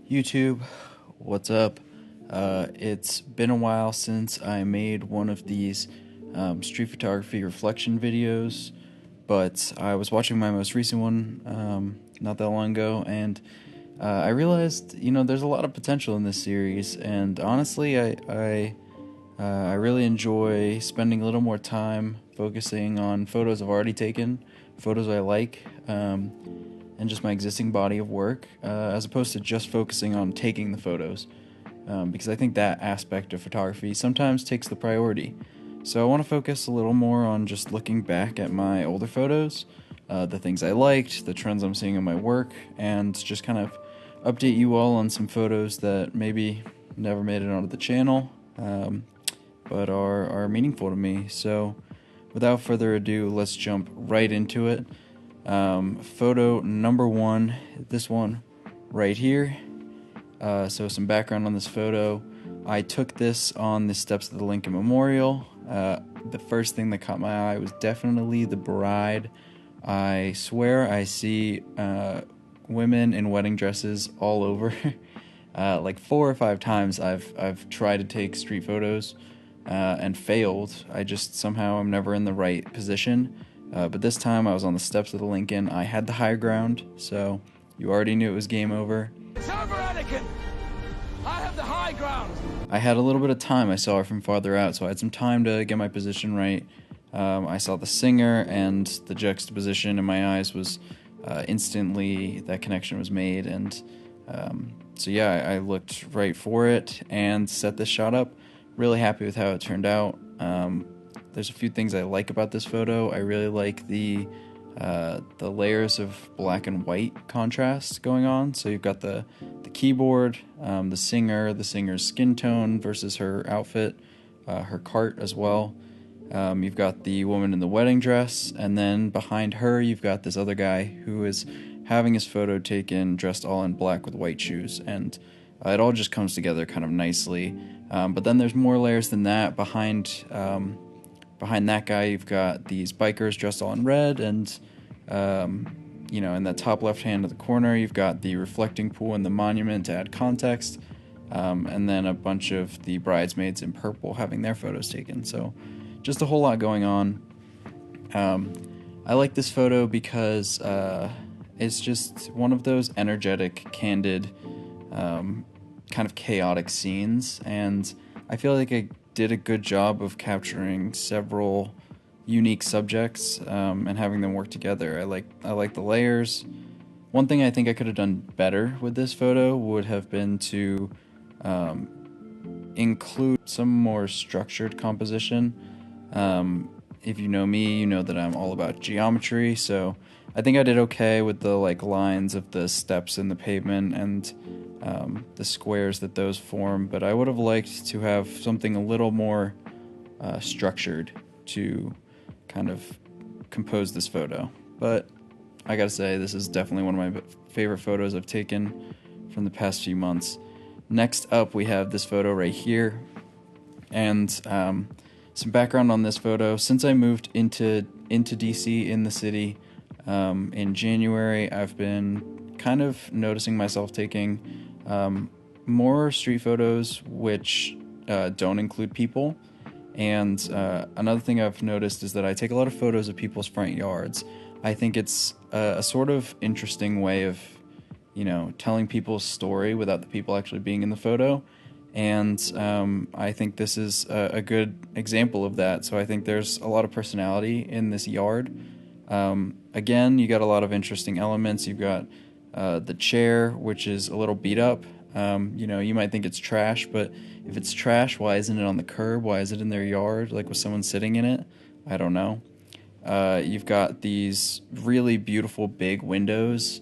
YouTube, what's up? It's been a while since I made one of these street photography reflection videos, but I was watching my most recent one not that long ago, and I realized, there's a lot of potential in this series, and honestly, I really enjoy spending a little more time focusing on photos I've already taken, photos I like, and just my existing body of work, as opposed to just focusing on taking the photos, because I think that aspect of photography sometimes takes the priority. So I want to focus a little more on just looking back at my older photos, the things I liked, the trends I'm seeing in my work, and just kind of update you all on some photos that maybe never made it onto the channel, but are meaningful to me. So without further ado, let's jump right into it. Photo number one, this one right here. So some background on this photo. I took this on the steps of the Lincoln Memorial. The first thing that caught my eye was definitely the bride. I swear I see women in wedding dresses all over. Like 4 or 5 times I've tried to take street photos and failed. I just somehow am never in the right position. But this time I was on the steps of the Lincoln. I had the high ground, so you already knew it was game over. It's over, Anakin! I have the high ground! I had a little bit of time. I saw her from farther out, so I had some time to get my position right. I saw the singer, and the juxtaposition in my eyes was instantly, that connection was made. And so yeah, I looked right for it and set this shot up. Really happy with how it turned out. There's a few things I like about this photo. I really like the layers of black and white contrast going on. So you've got the keyboard, the singer's skin tone versus her outfit, her cart as well. You've got the woman in the wedding dress, and then behind her you've got this other guy who is having his photo taken dressed all in black with white shoes, and it all just comes together kind of nicely. But then there's more layers than that. Behind that guy, you've got these bikers dressed all in red, and in that top left hand of the corner, you've got the reflecting pool and the monument to add context, and then a bunch of the bridesmaids in purple having their photos taken. So just a whole lot going on. I like this photo because it's just one of those energetic, candid, kind of chaotic scenes, and I feel like I did a good job of capturing several unique subjects and having them work together. I like the layers. One thing I think I could have done better with this photo would have been to include some more structured composition. If you know me, you know that I'm all about geometry, so I think I did okay with the lines of the steps in the pavement and the squares that those form, but I would have liked to have something a little more structured to kind of compose this photo. But I gotta say, this is definitely one of my favorite photos I've taken from the past few months. Next up, we have this photo right here, and some background on this photo. Since I moved into DC in the city in January, I've been kind of noticing myself taking more street photos which don't include people. And another thing I've noticed is that I take a lot of photos of people's front yards. I think it's a sort of interesting way of, telling people's story without the people actually being in the photo. And I think this is a good example of that. So I think there's a lot of personality in this yard. Again, you got a lot of interesting elements. You've got the chair, which is a little beat up. You might think it's trash, but if it's trash, why isn't it on the curb? Why is it in their yard, like with someone sitting in it? I don't know. You've got these really beautiful big windows.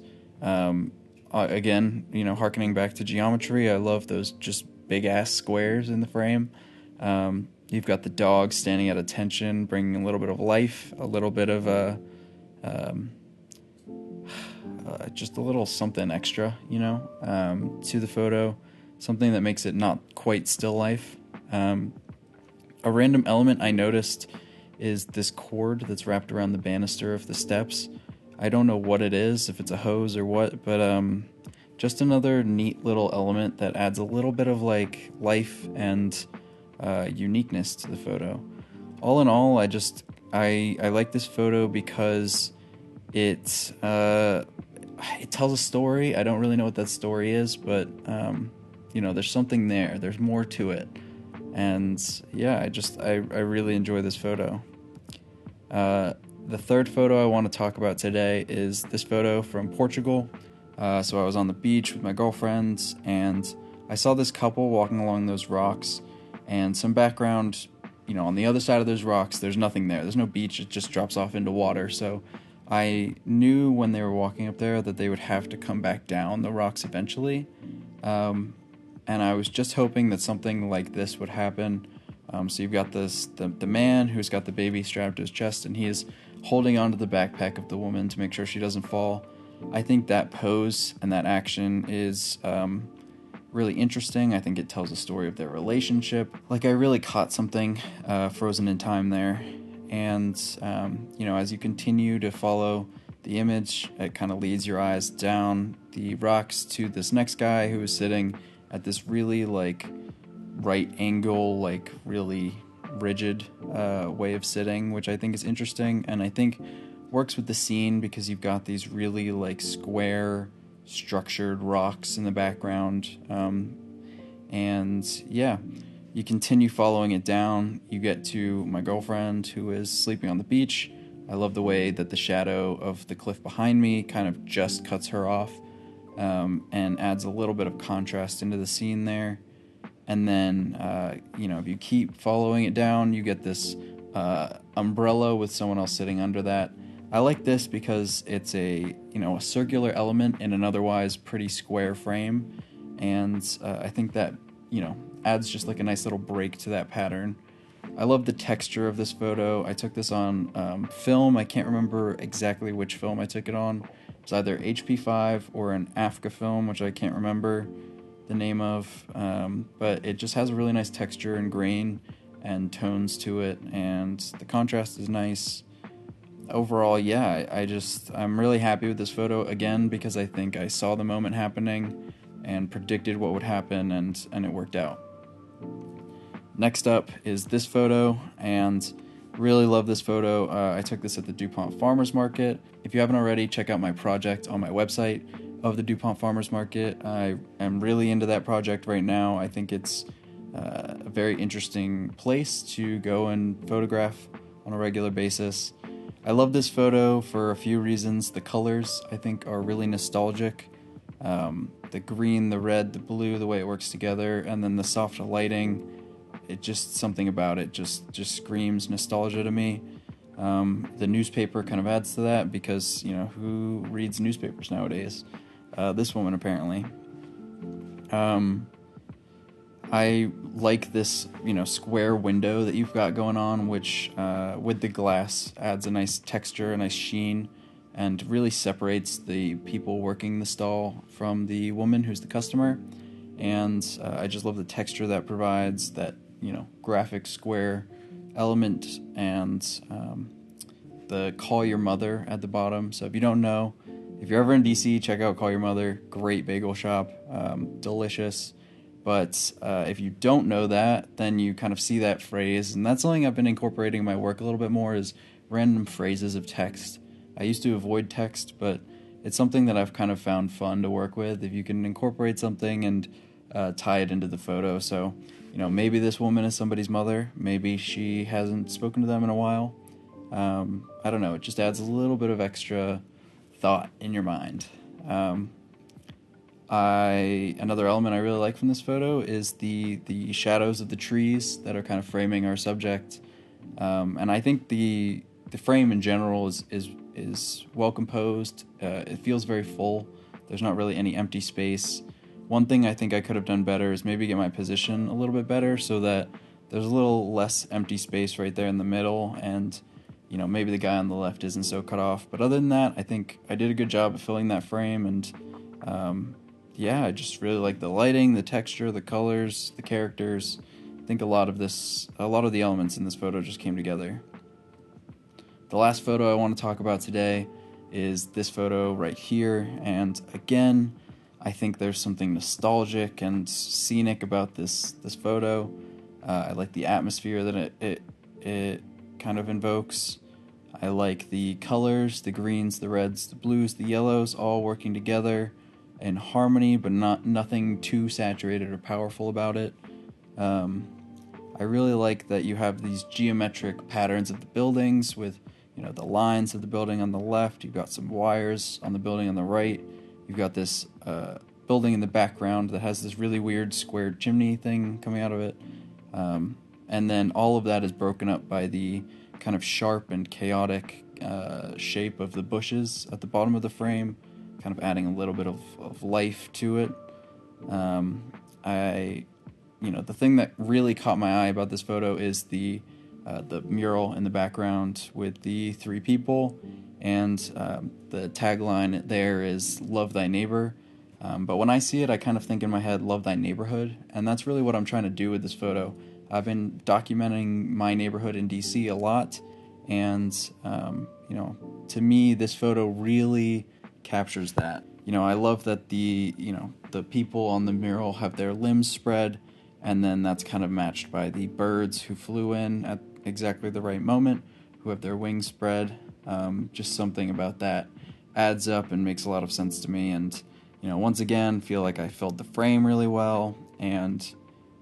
Again, harkening back to geometry, I love those just big ass squares in the frame. You've got the dog standing at attention, bringing a little bit of life, a little bit of just a little something extra, to the photo, something that makes it not quite still life. A random element I noticed is this cord that's wrapped around the banister of the steps. I don't know what it is, if it's a hose or what, but just another neat little element that adds a little bit of like life and uniqueness to the photo. All in all, I like this photo because it tells a story. I don't really know what that story is, but there's something there. There's more to it, and yeah, I really enjoy this photo. The third photo I want to talk about today is this photo from Portugal. So I was on the beach with my girlfriends, and I saw this couple walking along those rocks, and some background, on the other side of those rocks, there's nothing there. There's no beach. It just drops off into water. So I knew when they were walking up there that they would have to come back down the rocks eventually. And I was just hoping that something like this would happen. So you've got the man who's got the baby strapped to his chest, and he is holding onto the backpack of the woman to make sure she doesn't fall. I think that pose and that action is really interesting. I think it tells a story of their relationship. Like, I really caught something frozen in time there. And, as you continue to follow the image, it kind of leads your eyes down the rocks to this next guy who is sitting at this really, right angle, really rigid way of sitting, which I think is interesting, and I think works with the scene because you've got these really, square, structured rocks in the background. And, yeah, you continue following it down. You get to my girlfriend who is sleeping on the beach. I love the way that the shadow of the cliff behind me kind of just cuts her off, and adds a little bit of contrast into the scene there. And then, if you keep following it down, you get this umbrella with someone else sitting under that. I like this because it's a circular element in an otherwise pretty square frame. And I think that, adds just a nice little break to that pattern. I love the texture of this photo. I took this on film. I can't remember exactly which film I took it on. It's either HP5 or an Africa film, which I can't remember the name of, but it just has a really nice texture and grain and tones to it, and the contrast is nice. Overall, yeah, I'm really happy with this photo, again, because I think I saw the moment happening and predicted what would happen, and it worked out. Next up is this photo, and really love this photo. I took this at the DuPont Farmers Market. If you haven't already, check out my project on my website of the DuPont Farmers Market. I am really into that project right now. I think it's a very interesting place to go and photograph on a regular basis. I love this photo for a few reasons. The colors, I think, are really nostalgic. The green, the red, the blue, the way it works together, and then the soft lighting. It just, something about it just screams nostalgia to me. The newspaper kind of adds to that because, who reads newspapers nowadays? This woman, apparently. I like this, square window that you've got going on, which, with the glass, adds a nice texture, a nice sheen, and really separates the people working the stall from the woman who's the customer. And I just love the texture that provides, that, graphic square element, and the Call Your Mother at the bottom. So if you don't know, if you're ever in DC, check out Call Your Mother. Great bagel shop, delicious. But if you don't know that, then you kind of see that phrase, and that's something I've been incorporating in my work a little bit more, is random phrases of text. I used to avoid text, but it's something that I've kind of found fun to work with, if you can incorporate something and tie it into the photo. So, maybe this woman is somebody's mother. Maybe she hasn't spoken to them in a while. I don't know. It just adds a little bit of extra thought in your mind. Another element I really like from this photo is the shadows of the trees that are kind of framing our subject. And I think the frame in general is well composed. It feels very full. There's not really any empty space. One thing I think I could have done better is maybe get my position a little bit better so that there's a little less empty space right there in the middle, and maybe the guy on the left isn't so cut off. But other than that, I think I did a good job of filling that frame, and I just really like the lighting, the texture, the colors, the characters. I think a lot of the elements in this photo just came together. The last photo I want to talk about today is this photo right here, and again, I think there's something nostalgic and scenic about this photo. I like the atmosphere that it kind of invokes. I like the colors, the greens, the reds, the blues, the yellows, all working together in harmony, but nothing too saturated or powerful about it. I really like that you have these geometric patterns of the buildings with, the lines of the building on the left. You've got some wires on the building on the right. You've got this building in the background that has this really weird squared chimney thing coming out of it. And then all of that is broken up by the kind of sharp and chaotic shape of the bushes at the bottom of the frame, kind of adding a little bit of life to it. The thing that really caught my eye about this photo is the mural in the background with the three people, and the tagline there is "Love thy neighbor." But when I see it, I kind of think in my head, "Love thy neighborhood," and that's really what I'm trying to do with this photo. I've been documenting my neighborhood in DC a lot, and to me, this photo really captures that. I love that the people on the mural have their limbs spread, and then that's kind of matched by the birds who flew in at exactly the right moment, who have their wings spread. Just something about that adds up and makes a lot of sense to me, and once again, feel like I filled the frame really well and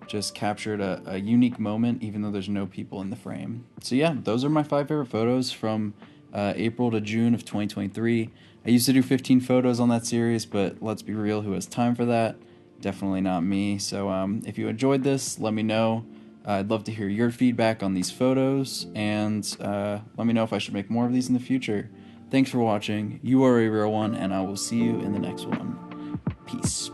just captured a unique moment, even though there's no people in the frame. So yeah, those are my 5 favorite photos from April to June of 2023. I used to do 15 photos on that series, but let's be real, who has time for that? Definitely not me. So if you enjoyed this, let me know. I'd love to hear your feedback on these photos, and let me know if I should make more of these in the future. Thanks for watching. You are a real one, and I will see you in the next one. Peace.